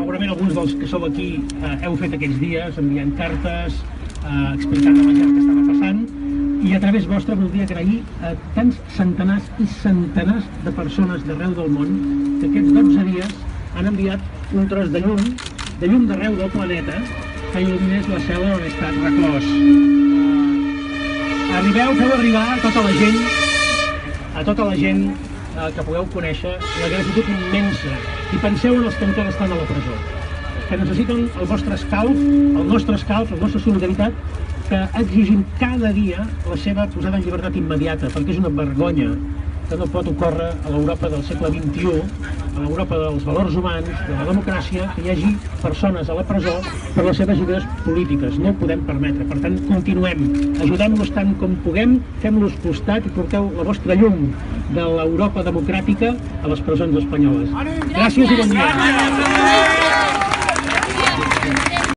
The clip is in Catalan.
segurament alguns dels que sou aquí heu fet aquests dies, enviant cartes, explicant la magia que estava passant, i a través vostre voldria agrair a tants centenars i centenars de persones d'arreu del món que aquests 12 dies han enviat un tros de llum d'arreu del planeta, que il·luminés la cel·la on he estat reclòs. Feu arribar a tota la gent que pugueu conèixer la gratitud immensa, i penseu en els que encara estan a la presó, que necessiten el vostre escalf, el nostre escalf, la nostra solidaritat, que exigim cada dia la seva posada en llibertat immediata, perquè és una vergonya que no pot ocórrer a l'Europa del segle XXI, a l'Europa dels valors humans, de la democràcia, que hi hagi persones a la presó per les seves idees polítiques. No ho podem permetre. Per tant, continuem, ajudem-los tant com puguem, fem-los costat i porteu la vostra llum de l'Europa democràtica a les presons espanyoles. Gràcies i bon dia.